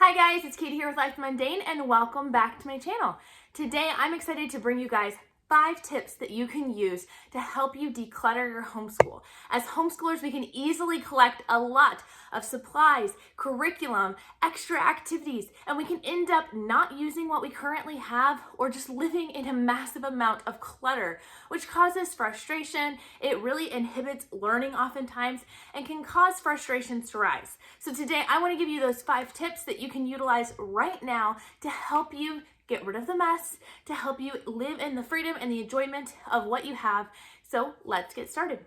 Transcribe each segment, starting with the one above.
Hi guys, it's Katie here with Life Mundane and welcome back to my channel. Today I'm excited to bring you guys 5 tips that you can use to help you declutter your homeschool. As homeschoolers, we can easily collect a lot of supplies, curriculum, extra activities, and we can end up not using what we currently have or just living in a massive amount of clutter, which causes frustration. It really inhibits learning oftentimes and can cause frustrations to rise. So today I want to give you those 5 tips that you can utilize right now to help you get rid of the mess, to help you live in the freedom and the enjoyment of what you have. So let's get started.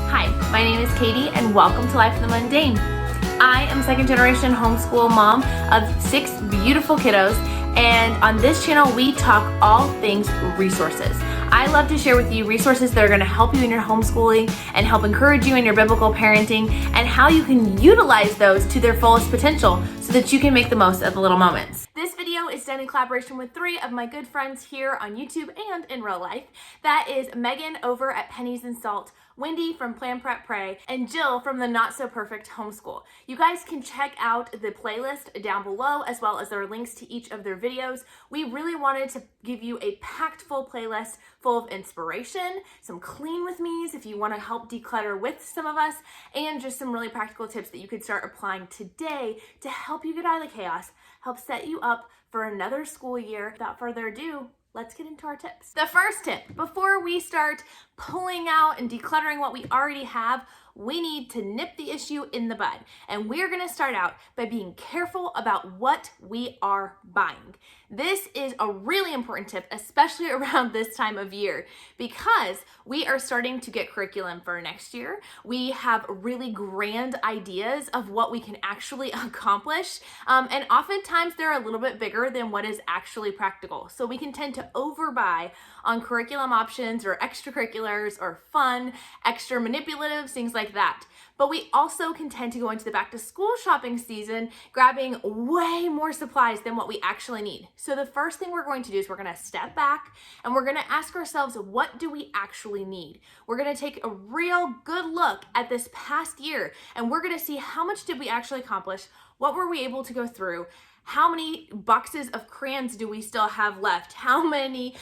Hi, my name is Katie and welcome to Life in the Mundane. I am second generation homeschool mom of 6 beautiful kiddos, and on this channel we talk all things resources. I love to share with you resources that are going to help you in your homeschooling and help encourage you in your biblical parenting and how you can utilize those to their fullest potential so that you can make the most of the little moments. This video is done in collaboration with 3 of my good friends here on YouTube and in real life. That is Megan over at Pennies and Salt, Wendy from Plan Prep Pray, and Jill from the Not So Perfect Homeschool. You guys can check out the playlist down below as well as their links to each of their videos. We really wanted to give you a packed full playlist full of inspiration, some clean with me's if you want to help declutter with some of us, and just some really practical tips that you could start applying today to help you get out of the chaos, help set you up for another school year. Without further ado, let's get into our tips. The first tip, before we start pulling out and decluttering what we already have, we need to nip the issue in the bud. And we're gonna start out by being careful about what we are buying. This is a really important tip, especially around this time of year, because we are starting to get curriculum for next year. We have really grand ideas of what we can actually accomplish. And oftentimes they're a little bit bigger than what is actually practical. So we can tend to overbuy on curriculum options or extracurriculars or fun, extra manipulatives, things like that. But we also can tend to go into the back to school shopping season grabbing way more supplies than what we actually need. So the first thing we're going to do is we're going to step back and we're going to ask ourselves, what do we actually need? We're going to take a real good look at this past year and we're going to see how much did we actually accomplish, what were we able to go through, how many boxes of crayons do we still have left? How many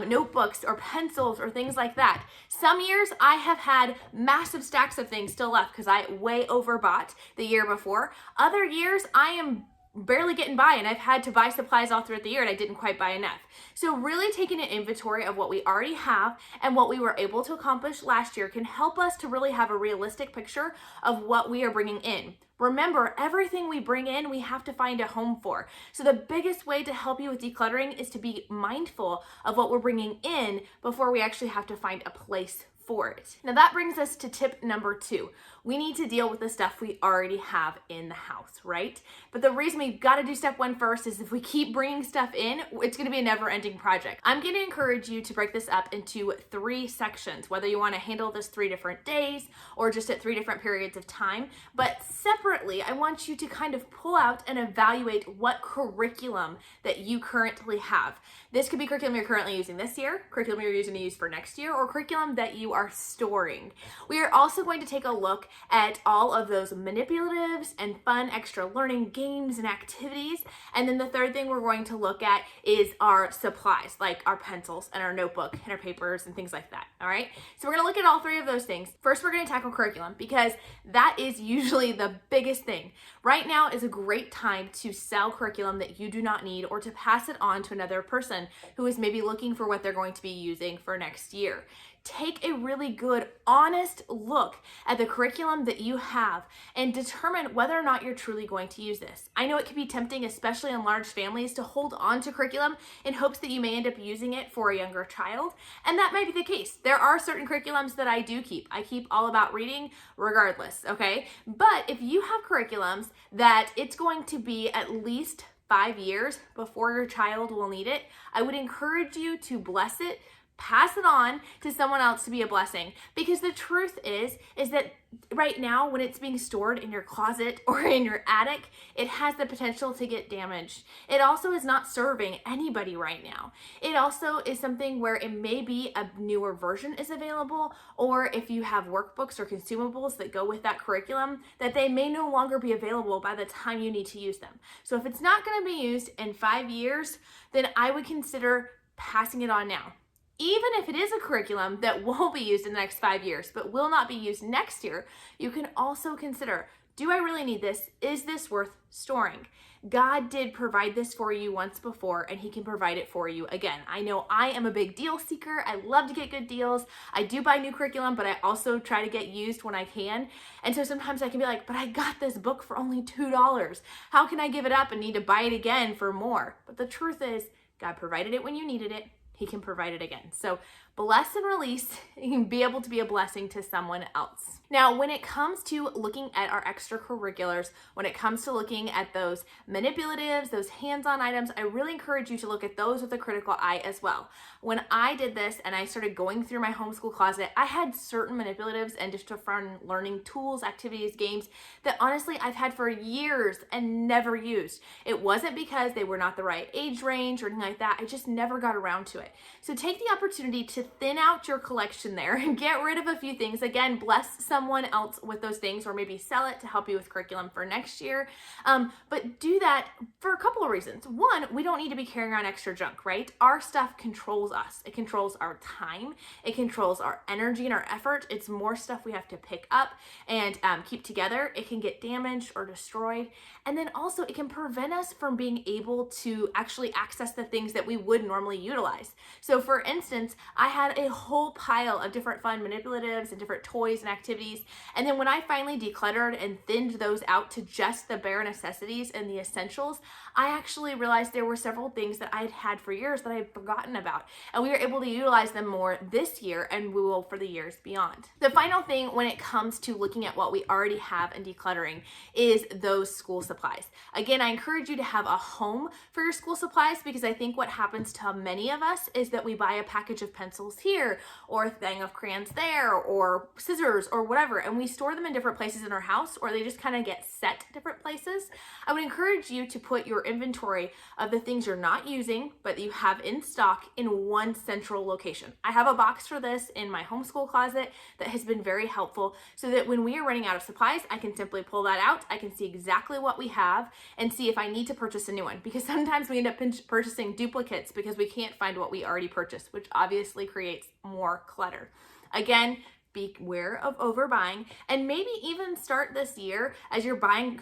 notebooks or pencils or things like that? Some years I have had massive stacks of things still left because I way overbought the year before. Other years I am barely getting by and I've had to buy supplies all throughout the year and I didn't quite buy enough. So really taking an inventory of what we already have and what we were able to accomplish last year can help us to really have a realistic picture of what we are bringing in. Remember, everything we bring in, we have to find a home for. So the biggest way to help you with decluttering is to be mindful of what we're bringing in before we actually have to find a place for it. Now that brings us to tip number 2. We need to deal with the stuff we already have in the house, right? But the reason we've got to do step 1 first is if we keep bringing stuff in, it's going to be a never-ending project. I'm going to encourage you to break this up into 3 sections, whether you want to handle this 3 different days or just at 3 different periods of time. But separately, I want you to kind of pull out and evaluate what curriculum that you currently have. This could be curriculum you're currently using this year, curriculum you're using to use for next year, or curriculum that you are storing. We are also going to take a look at all of those manipulatives and fun extra learning games and activities. And then the third thing we're going to look at is our supplies, like our pencils and our notebook and our papers and things like that. All right. So we're going to look at all 3 of those things. First, we're going to tackle curriculum because that is usually the biggest thing. Right now is a great time to sell curriculum that you do not need or to pass it on to another person who is maybe looking for what they're going to be using for next year. Take a really good, honest look at the curriculum that you have and determine whether or not you're truly going to use this. I know it can be tempting, especially in large families, to hold on to curriculum in hopes that you may end up using it for a younger child, and that might be the case. There are certain curriculums that I do keep. I keep All About Reading regardless, okay? But if you have curriculums that it's going to be at least 5 years before your child will need it, I would encourage you to bless it, pass it on to someone else to be a blessing. Because the truth is that right now, when it's being stored in your closet or in your attic, it has the potential to get damaged. It also is not serving anybody right now. It also is something where it may be a newer version is available, or if you have workbooks or consumables that go with that curriculum, that they may no longer be available by the time you need to use them. So if it's not going to be used in 5 years, then I would consider passing it on now. Even if it is a curriculum that won't be used in the next 5 years, but will not be used next year, you can also consider, do I really need this? Is this worth storing? God did provide this for you once before, and he can provide it for you again. I know I am a big deal seeker. I love to get good deals. I do buy new curriculum, but I also try to get used when I can. And so sometimes I can be like, but I got this book for only $2. How can I give it up and need to buy it again for more? But the truth is, God provided it when you needed it. He can provide it again. So bless and release, you can be able to be a blessing to someone else. Now, when it comes to looking at our extracurriculars, when it comes to looking at those manipulatives, those hands-on items, I really encourage you to look at those with a critical eye as well. When I did this and I started going through my homeschool closet, I had certain manipulatives and just different learning tools, activities, games that honestly I've had for years and never used. It wasn't because they were not the right age range or anything like that. I just never got around to it. So take the opportunity to thin out your collection there and get rid of a few things. Again, bless someone else with those things, or maybe sell it to help you with curriculum for next year. But do that for a couple of reasons. One, we don't need to be carrying around extra junk, right? Our stuff controls us. It controls our time. It controls our energy and our effort. It's more stuff we have to pick up and keep together. It can get damaged or destroyed. And then also it can prevent us from being able to actually access the things that we would normally utilize. So for instance, I had a whole pile of different fun manipulatives and different toys and activities. And then when I finally decluttered and thinned those out to just the bare necessities and the essentials, I actually realized there were several things that I had had for years that I had forgotten about. And we were able to utilize them more this year, and we will for the years beyond. The final thing when it comes to looking at what we already have and decluttering is those school supplies. Again, I encourage you to have a home for your school supplies, because I think what happens to many of us is that we buy a package of pencils here, or a thing of crayons there, or scissors, or whatever, and we store them in different places in our house, or they just kind of get set different places. I would encourage you to put your inventory of the things you're not using but you have in stock in one central location. I have a box for this in my homeschool closet that has been very helpful, so that when we are running out of supplies, I can simply pull that out. I can see exactly what we have and see if I need to purchase a new one, because sometimes we end up purchasing duplicates because we can't find what we already purchased, which obviously creates more clutter. Again, beware of overbuying, and maybe even start this year as you're buying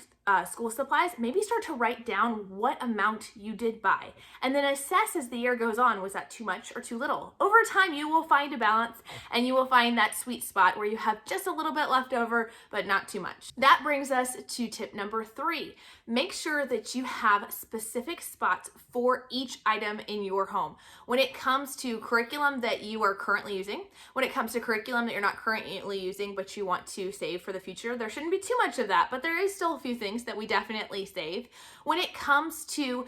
school supplies, maybe start to write down what amount you did buy, and then assess as the year goes on, was that too much or too little? Over time, you will find a balance, and you will find that sweet spot where you have just a little bit left over, but not too much. That brings us to tip number 3. Make sure that you have specific spots for each item in your home. When it comes to curriculum that you are currently using, when it comes to curriculum that you're not currently using but you want to save for the future, there shouldn't be too much of that, but there is still a few things that we definitely save. When it comes to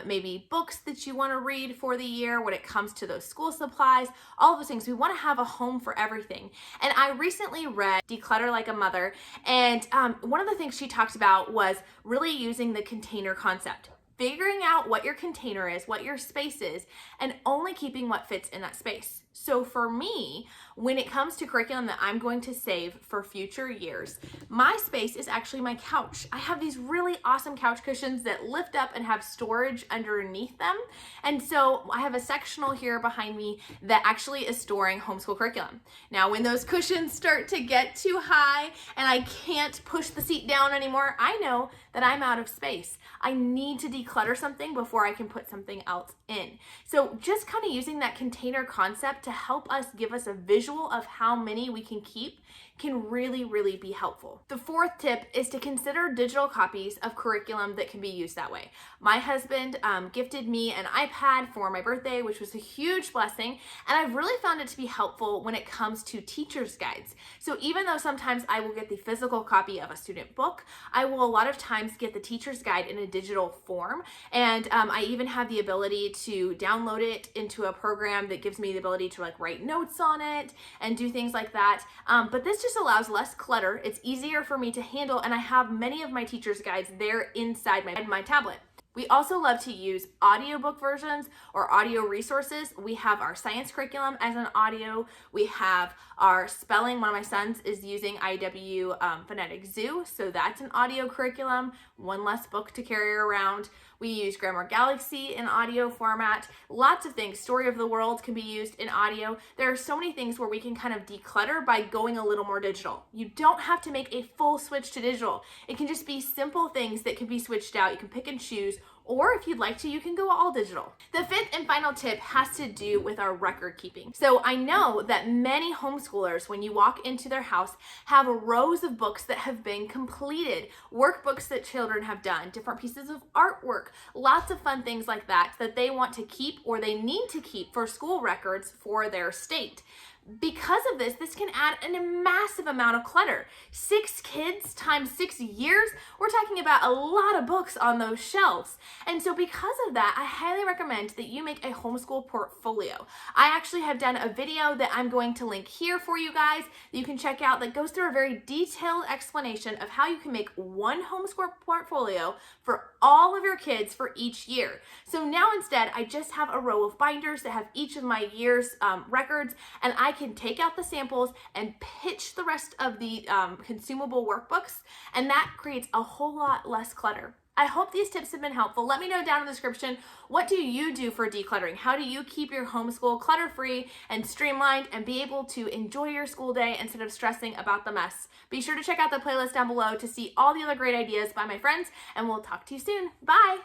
maybe books that you want to read for the year, when it comes to those school supplies, all of those things, we want to have a home for everything. And I recently read Declutter Like a Mother, and one of the things she talked about was really using the container concept. Figuring out what your container is, what your space is, and only keeping what fits in that space. So for me, when it comes to curriculum that I'm going to save for future years, my space is actually my couch. I have these really awesome couch cushions that lift up and have storage underneath them. And so I have a sectional here behind me that actually is storing homeschool curriculum. Now, when those cushions start to get too high and I can't push the seat down anymore, I know that I'm out of space. I need to declutter something before I can put something else in. So just kind of using that container concept to help us give us a visual of how many we can keep can really, really be helpful. The 4th tip is to consider digital copies of curriculum that can be used that way. My husband gifted me an iPad for my birthday, which was a huge blessing, and I've really found it to be helpful when it comes to teacher's guides. So even though sometimes I will get the physical copy of a student book, I will a lot of times get the teacher's guide in a digital form, and I even have the ability to download it into a program that gives me the ability ability to like write notes on it and do things like that. But this just allows less clutter. It's easier for me to handle, and I have many of my teacher's guides there inside my tablet. We also love to use audiobook versions or audio resources. We have our science curriculum as an audio. We have our spelling. One of my sons is using IW Phonetic Zoo, so that's an audio curriculum, one less book to carry around. We use Grammar Galaxy in audio format. Lots of things. Story of the World can be used in audio. There are so many things where we can kind of declutter by going a little more digital. You don't have to make a full switch to digital. It can just be simple things that can be switched out. You can pick and choose, or if you'd like to, you can go all digital. The fifth and final tip has to do with our record keeping. So I know that many homeschoolers, when you walk into their house, have rows of books that have been completed, workbooks that children have done, different pieces of artwork, lots of fun things like that they want to keep or they need to keep for school records for their state. Because of this can add a massive amount of clutter. 6 kids times 6 years, we're talking about a lot of books on those shelves. And so because of that, I highly recommend that you make a homeschool portfolio. I actually have done a video that I'm going to link here for you guys that you can check out that goes through a very detailed explanation of how you can make one homeschool portfolio for all of your kids for each year. So now instead, I just have a row of binders that have each of my year's records, and I can take out the samples and pitch the rest of the consumable workbooks, and that creates a whole lot less clutter. I hope these tips have been helpful. Let me know down in the description, what do you do for decluttering? How do you keep your homeschool clutter-free and streamlined and be able to enjoy your school day instead of stressing about the mess? Be sure to check out the playlist down below to see all the other great ideas by my friends, and we'll talk to you soon. Bye!